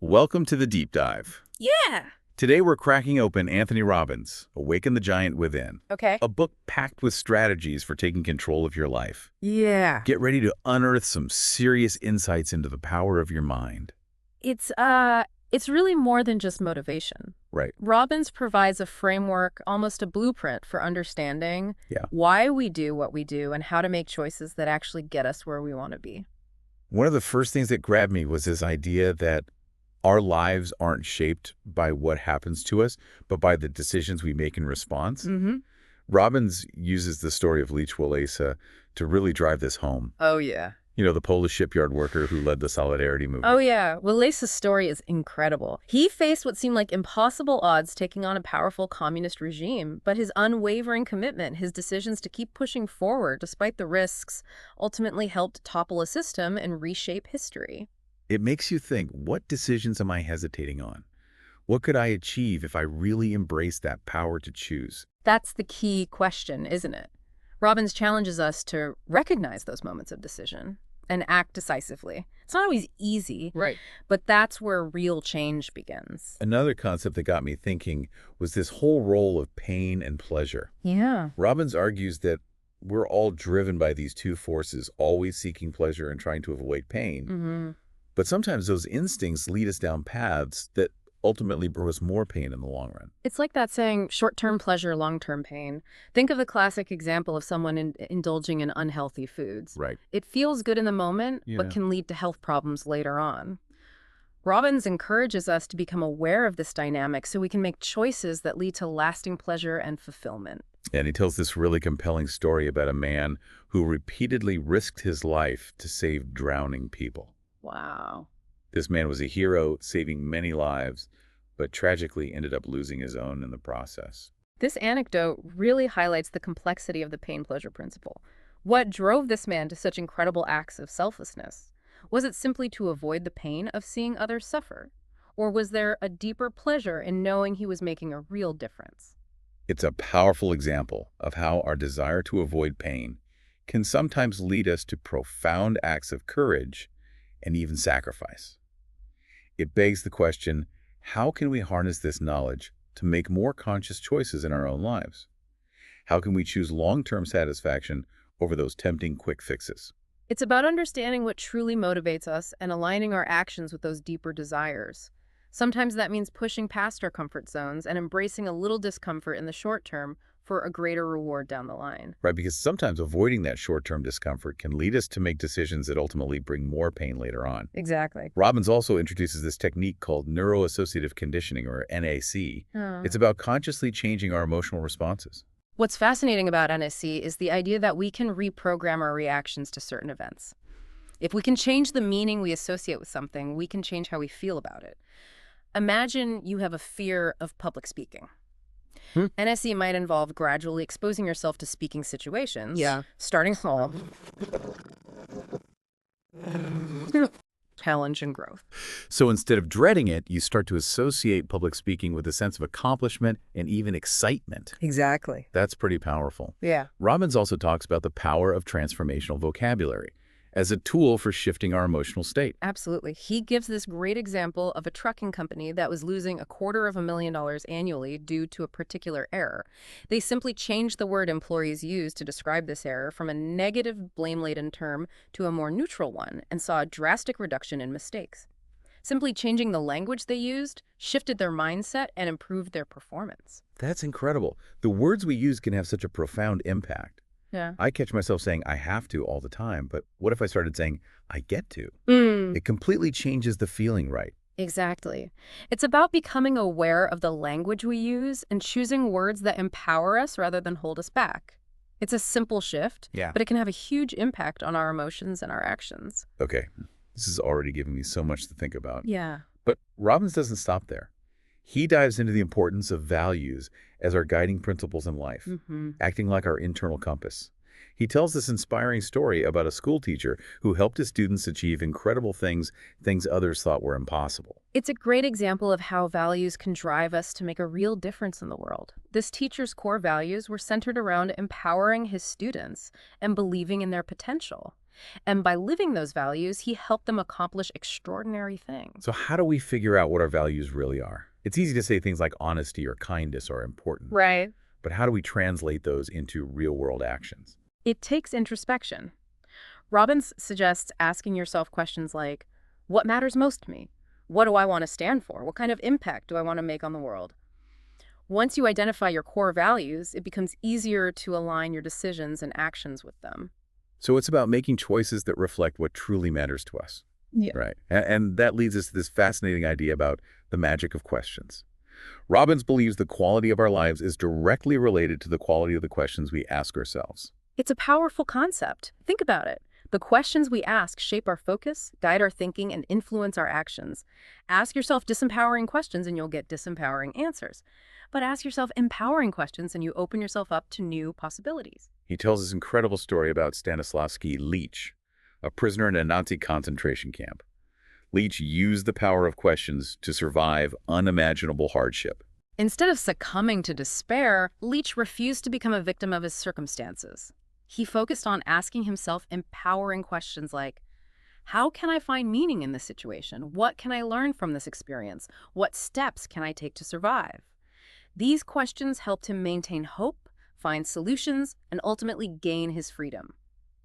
Welcome to the Deep Dive. Yeah. Today we're cracking open Anthony Robbins' Awaken the Giant Within, Okay. a book packed with strategies for taking control of your life. Yeah. Get ready to unearth some serious insights into the power of your mind. It's really more than just motivation. Right. Robbins provides a framework, almost a blueprint for understanding why we do what we do and how to make choices that actually get us where we want to be. One of the first things that grabbed me was this idea that our lives aren't shaped by what happens to us, but by the decisions we make in response. Mm-hmm. Robbins uses the story of Lech Walesa to really drive this home. Oh, yeah. You know, the Polish shipyard worker who led the Solidarity movement. Oh, yeah. Walesa's story is incredible. He faced what seemed like impossible odds taking on a powerful communist regime, but his unwavering commitment, his decisions to keep pushing forward despite the risks, ultimately helped topple a system and reshape history. It makes you think, what decisions am I hesitating on? What could I achieve if I really embrace that power to choose? That's the key question, isn't it? Robbins challenges us to recognize those moments of decision and act decisively. It's not always easy, Right. but that's where real change begins. Another concept that got me thinking was this whole role of pain and pleasure. Yeah. Robbins argues that we're all driven by these two forces, always seeking pleasure and trying to avoid pain. Mm-hmm. But sometimes those instincts lead us down paths that ultimately bring us more pain in the long run. It's like that saying, short-term pleasure, long-term pain. Think of the classic example of someone indulging in unhealthy foods. Right. It feels good in the moment, but can lead to health problems later on. Robbins encourages us to become aware of this dynamic so we can make choices that lead to lasting pleasure and fulfillment. And he tells this really compelling story about a man who repeatedly risked his life to save drowning people. Wow. This man was a hero, saving many lives, but tragically ended up losing his own in the process. This anecdote really highlights the complexity of the pain-pleasure principle. What drove this man to such incredible acts of selflessness? Was it simply to avoid the pain of seeing others suffer? Or was there a deeper pleasure in knowing he was making a real difference? It's a powerful example of how our desire to avoid pain can sometimes lead us to profound acts of courage and even sacrifice. It begs the question, how can we harness this knowledge to make more conscious choices in our own lives? How can we choose long-term satisfaction over those tempting quick fixes? It's about understanding what truly motivates us and aligning our actions with those deeper desires. Sometimes that means pushing past our comfort zones and embracing a little discomfort in the short term for a greater reward down the line. Right, because sometimes avoiding that short-term discomfort can lead us to make decisions that ultimately bring more pain later on. Exactly. Robbins also introduces this technique called Neuro-Associative Conditioning, or NAC. It's about consciously changing our emotional responses. What's fascinating about NSC is the idea that we can reprogram our reactions to certain events. If we can change the meaning we associate with something, we can change how we feel about it. Imagine you have a fear of public speaking. NSE might involve gradually exposing yourself to speaking situations. Yeah. Starting small. Challenge and growth. So instead of dreading it, you start to associate public speaking with a sense of accomplishment and even excitement. Exactly. That's pretty powerful. Yeah. Robbins also talks about the power of transformational vocabulary as a tool for shifting our emotional state. Absolutely. He gives this great example of a trucking company that was losing $250,000 annually due to a particular error. They simply changed the word employees used to describe this error from a negative, blame-laden term to a more neutral one and saw a drastic reduction in mistakes. Simply changing the language they used shifted their mindset and improved their performance. That's incredible. The words we use can have such a profound impact. Yeah. I catch myself saying, I have to all the time, but what if I started saying, I get to? It completely changes the feeling, right? Exactly. It's about becoming aware of the language we use and choosing words that empower us rather than hold us back. It's a simple shift, but it can have a huge impact on our emotions and our actions. Okay, this is already giving me so much to think about. Yeah. But Robbins doesn't stop there. He dives into the importance of values as our guiding principles in life, acting like our internal compass. He tells this inspiring story about a school teacher who helped his students achieve incredible things others thought were impossible. It's a great example of how values can drive us to make a real difference in the world. This teacher's core values were centered around empowering his students and believing in their potential. And by living those values, he helped them accomplish extraordinary things. So how do we figure out what our values really are? It's easy to say things like honesty or kindness are important, Right. but how do we translate those into real-world actions? It takes introspection. Robbins suggests asking yourself questions like, what matters most to me? What do I want to stand for? What kind of impact do I want to make on the world? Once you identify your core values, it becomes easier to align your decisions and actions with them. So it's about making choices that reflect what truly matters to us. Yeah. Right. And that leads us to this fascinating idea about the magic of questions. Robbins believes the quality of our lives is directly related to the quality of the questions we ask ourselves. It's a powerful concept. Think about it. The questions we ask shape our focus, guide our thinking, and influence our actions. Ask yourself disempowering questions and you'll get disempowering answers. But ask yourself empowering questions and you open yourself up to new possibilities. He tells this incredible story about Stanislavski Leach, a prisoner in a Nazi concentration camp. Leach used the power of questions to survive unimaginable hardship. Instead of succumbing to despair, Leach refused to become a victim of his circumstances. He focused on asking himself empowering questions like, how can I find meaning in this situation? What can I learn from this experience? What steps can I take to survive? These questions helped him maintain hope, find solutions, and ultimately gain his freedom.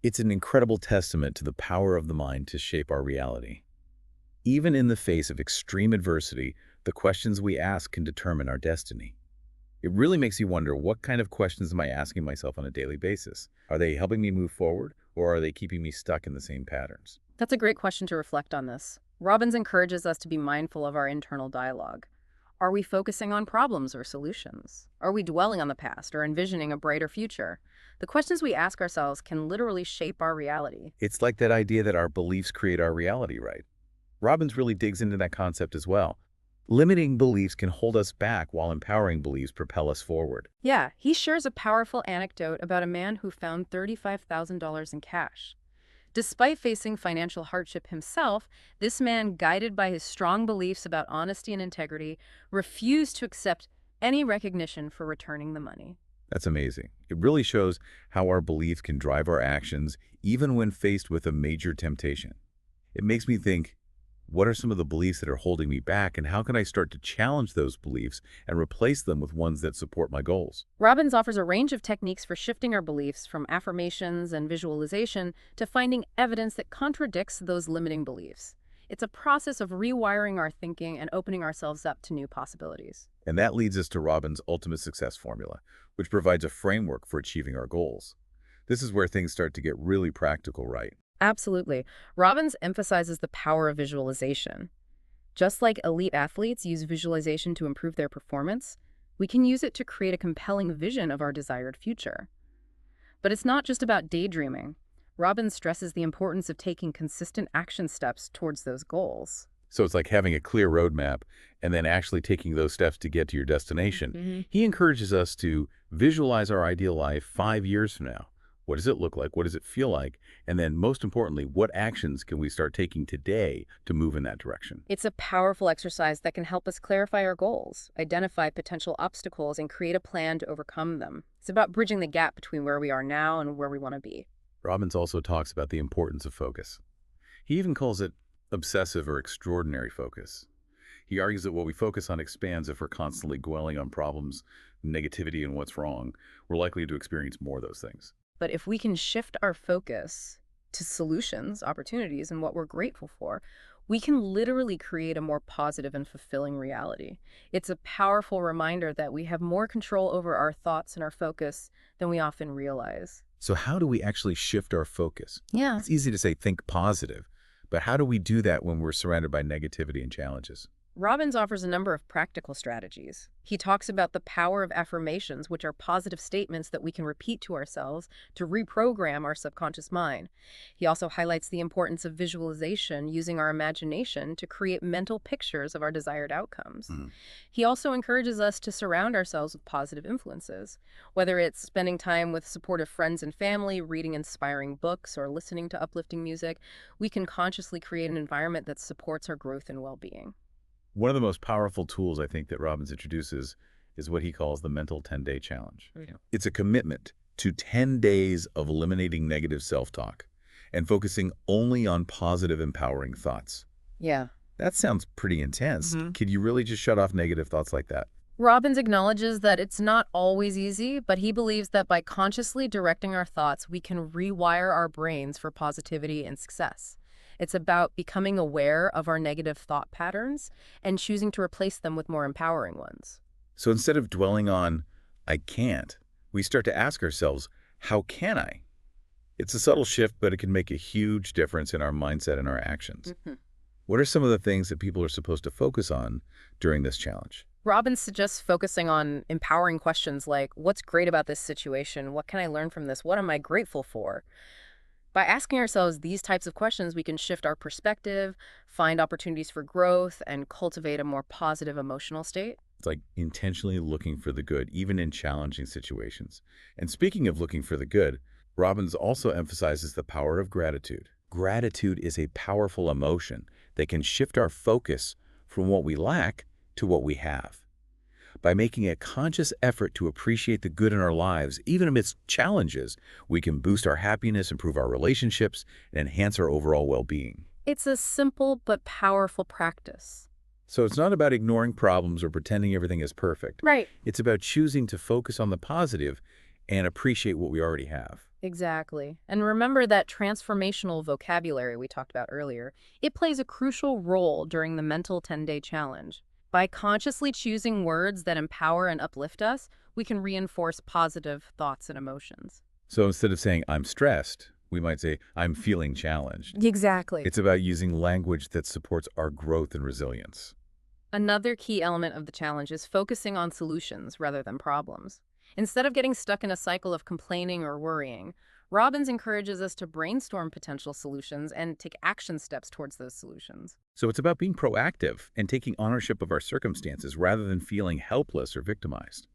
It's an incredible testament to the power of the mind to shape our reality. Even in the face of extreme adversity, the questions we ask can determine our destiny. It really makes you wonder, what kind of questions am I asking myself on a daily basis? Are they helping me move forward, or are they keeping me stuck in the same patterns? That's a great question to reflect on this. Robbins encourages us to be mindful of our internal dialogue. Are we focusing on problems or solutions? Are we dwelling on the past or envisioning a brighter future? The questions we ask ourselves can literally shape our reality. It's like that idea that our beliefs create our reality, right? Robbins really digs into that concept as well. Limiting beliefs can hold us back while empowering beliefs propel us forward. Yeah, he shares a powerful anecdote about a man who found $35,000 in cash. Despite facing financial hardship himself, this man, guided by his strong beliefs about honesty and integrity, refused to accept any recognition for returning the money. That's amazing. It really shows how our beliefs can drive our actions even when faced with a major temptation. It makes me think, what are some of the beliefs that are holding me back, and how can I start to challenge those beliefs and replace them with ones that support my goals? Robbins offers a range of techniques for shifting our beliefs, from affirmations and visualization to finding evidence that contradicts those limiting beliefs. It's a process of rewiring our thinking and opening ourselves up to new possibilities. And that leads us to Robbins' ultimate success formula, which provides a framework for achieving our goals. This is where things start to get really practical, right? Absolutely. Robbins emphasizes the power of visualization. Just like elite athletes use visualization to improve their performance, we can use it to create a compelling vision of our desired future. But it's not just about daydreaming. Robbins stresses the importance of taking consistent action steps towards those goals. So it's like having a clear roadmap and then actually taking those steps to get to your destination. He encourages us to visualize our ideal life 5 years from now. What does it look like? What does it feel like? And then most importantly, what actions can we start taking today to move in that direction? It's a powerful exercise that can help us clarify our goals, identify potential obstacles, and create a plan to overcome them. It's about bridging the gap between where we are now and where we want to be. Robbins also talks about the importance of focus. He even calls it obsessive or extraordinary focus. He argues that what we focus on expands. If we're constantly dwelling on problems, negativity, and what's wrong, we're likely to experience more of those things. But if we can shift our focus to solutions, opportunities, and what we're grateful for, we can literally create a more positive and fulfilling reality. It's a powerful reminder that we have more control over our thoughts and our focus than we often realize. So how do we actually shift our focus? Yeah. It's easy to say think positive, but how do we do that when we're surrounded by negativity and challenges? Robbins offers a number of practical strategies. He talks about the power of affirmations, which are positive statements that we can repeat to ourselves to reprogram our subconscious mind. He also highlights the importance of visualization, using our imagination to create mental pictures of our desired outcomes. He also encourages us to surround ourselves with positive influences, whether it's spending time with supportive friends and family, reading inspiring books, or listening to uplifting music. We can consciously create an environment that supports our growth and well-being. One of the most powerful tools I think that Robbins introduces is what he calls the mental 10-day challenge. It's a commitment to 10 days of eliminating negative self-talk. and focusing only on positive, empowering thoughts. Yeah. That sounds pretty intense. Could you really just shut off negative thoughts like that? Robbins acknowledges that it's not always easy, but he believes that by consciously directing our thoughts, we can rewire our brains for positivity and success. It's about becoming aware of our negative thought patterns and choosing to replace them with more empowering ones. So instead of dwelling on, I can't, we start to ask ourselves, how can I? It's a subtle shift, but it can make a huge difference in our mindset and our actions. What are some of the things that people are supposed to focus on during this challenge? Robbins suggests focusing on empowering questions like, what's great about this situation? What can I learn from this? What am I grateful for? By asking ourselves these types of questions, we can shift our perspective, find opportunities for growth, and cultivate a more positive emotional state. It's like intentionally looking for the good, even in challenging situations. And speaking of looking for the good, Robbins also emphasizes the power of gratitude. Gratitude is a powerful emotion that can shift our focus from what we lack to what we have. By making a conscious effort to appreciate the good in our lives, even amidst challenges, we can boost our happiness, improve our relationships, and enhance our overall well-being. It's a simple but powerful practice. So it's not about ignoring problems or pretending everything is perfect. Right. It's about choosing to focus on the positive and appreciate what we already have. Exactly. And remember that transformational vocabulary we talked about earlier. It plays a crucial role during the mental 10-day challenge. By consciously choosing words that empower and uplift us, we can reinforce positive thoughts and emotions. So instead of saying, I'm stressed, we might say, I'm feeling challenged. Exactly. It's about using language that supports our growth and resilience. Another key element of the challenge is focusing on solutions rather than problems. Instead of getting stuck in a cycle of complaining or worrying, Robbins encourages us to brainstorm potential solutions and take action steps towards those solutions. So it's about being proactive and taking ownership of our circumstances rather than feeling helpless or victimized.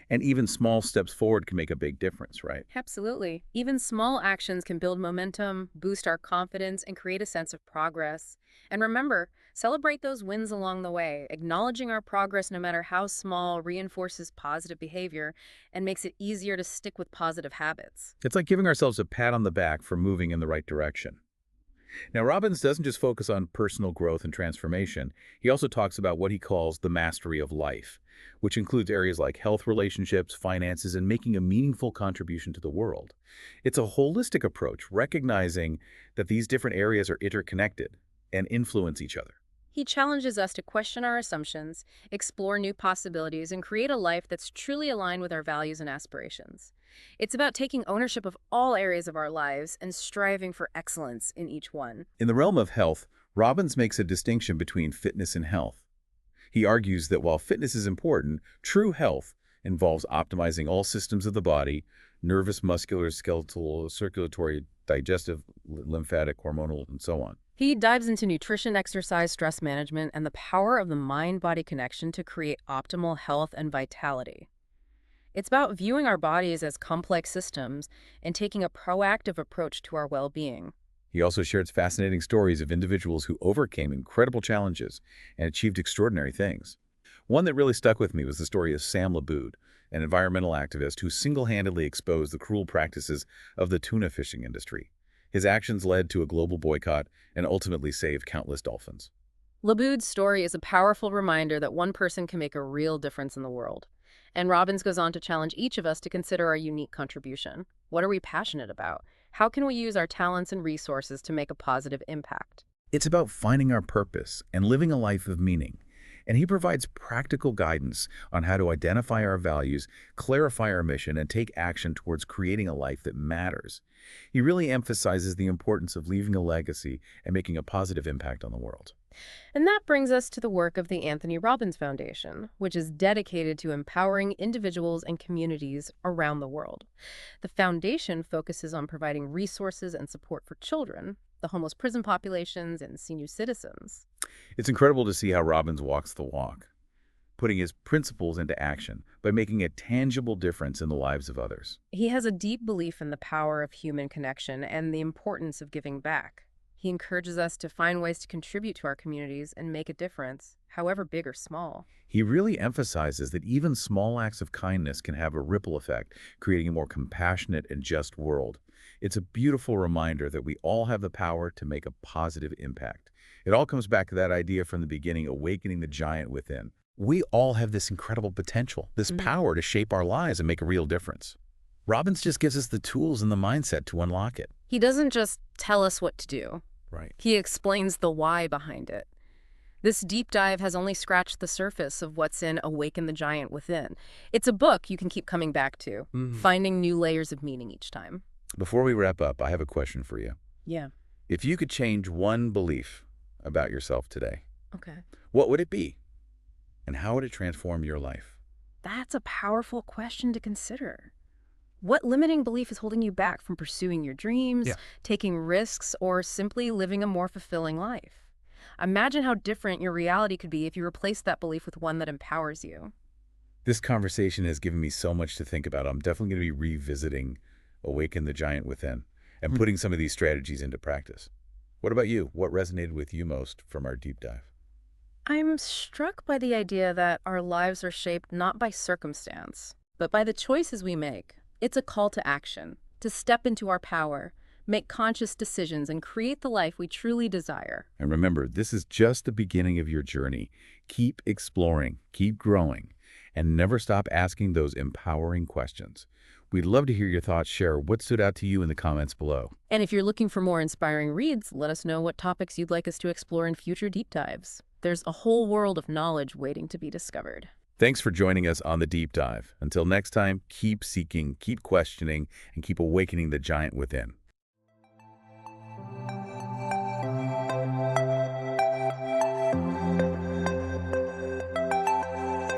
And even small steps forward can make a big difference, right? Absolutely. Even small actions can build momentum, boost our confidence, and create a sense of progress. And remember, celebrate those wins along the way. Acknowledging our progress, no matter how small, reinforces positive behavior and makes it easier to stick with positive habits. It's like giving ourselves a pat on the back for moving in the right direction. Now, Robbins doesn't just focus on personal growth and transformation. He also talks about what he calls the mastery of life, which includes areas like health, relationships, finances, and making a meaningful contribution to the world. It's a holistic approach, recognizing that these different areas are interconnected and influence each other. He challenges us to question our assumptions, explore new possibilities, and create a life that's truly aligned with our values and aspirations. It's about taking ownership of all areas of our lives and striving for excellence in each one. In the realm of health, Robbins makes a distinction between fitness and health. He argues that while fitness is important, true health involves optimizing all systems of the body: nervous, muscular, skeletal, circulatory, digestive, lymphatic, hormonal, and so on. He dives into nutrition, exercise, stress management, and the power of the mind-body connection to create optimal health and vitality. It's about viewing our bodies as complex systems and taking a proactive approach to our well-being. He also shares fascinating stories of individuals who overcame incredible challenges and achieved extraordinary things. One that really stuck with me was the story of Sam Laboud, an environmental activist who single-handedly exposed the cruel practices of the tuna fishing industry. His actions led to a global boycott and ultimately saved countless dolphins. Laboud's story is a powerful reminder that one person can make a real difference in the world. And Robbins goes on to challenge each of us to consider our unique contribution. What are we passionate about? How can we use our talents and resources to make a positive impact? It's about finding our purpose and living a life of meaning. And he provides practical guidance on how to identify our values, clarify our mission, and take action towards creating a life that matters. He really emphasizes the importance of leaving a legacy and making a positive impact on the world. And that brings us to the work of the Anthony Robbins Foundation, which is dedicated to empowering individuals and communities around the world. The foundation focuses on providing resources and support for children, the homeless prison populations, and senior citizens. It's incredible to see how Robbins walks the walk, putting his principles into action by making a tangible difference in the lives of others. He has a deep belief in the power of human connection and the importance of giving back. He encourages us to find ways to contribute to our communities and make a difference, however big or small. He really emphasizes that even small acts of kindness can have a ripple effect, creating a more compassionate and just world. It's a beautiful reminder that we all have the power to make a positive impact. It all comes back to that idea from the beginning, awakening the giant within. We all have this incredible potential, this power to shape our lives and make a real difference. Robbins just gives us the tools and the mindset to unlock it. He doesn't just tell us what to do. Right. He explains the why behind it. This deep dive has only scratched the surface of what's in Awaken the Giant Within. It's a book you can keep coming back to, finding new layers of meaning each time. Before we wrap up, I have a question for you. Yeah. If you could change one belief about yourself today, Okay. what would it be? And how would it transform your life? That's a powerful question to consider. What limiting belief is holding you back from pursuing your dreams, taking risks, or simply living a more fulfilling life? Imagine how different your reality could be if you replaced that belief with one that empowers you. This conversation has given me so much to think about. I'm definitely going to be revisiting Awaken the Giant Within and putting some of these strategies into practice. What about you? What resonated with you most from our deep dive? I'm struck by the idea that our lives are shaped not by circumstance, but by the choices we make. It's a call to action, to step into our power, make conscious decisions, and create the life we truly desire. And remember, this is just the beginning of your journey. Keep exploring, keep growing, and never stop asking those empowering questions. We'd love to hear your thoughts. Share what stood out to you in the comments below. And if you're looking for more inspiring reads, let us know what topics you'd like us to explore in future deep dives. There's a whole world of knowledge waiting to be discovered. Thanks for joining us on the deep dive. Until next time, keep seeking, keep questioning, and keep awakening the giant within.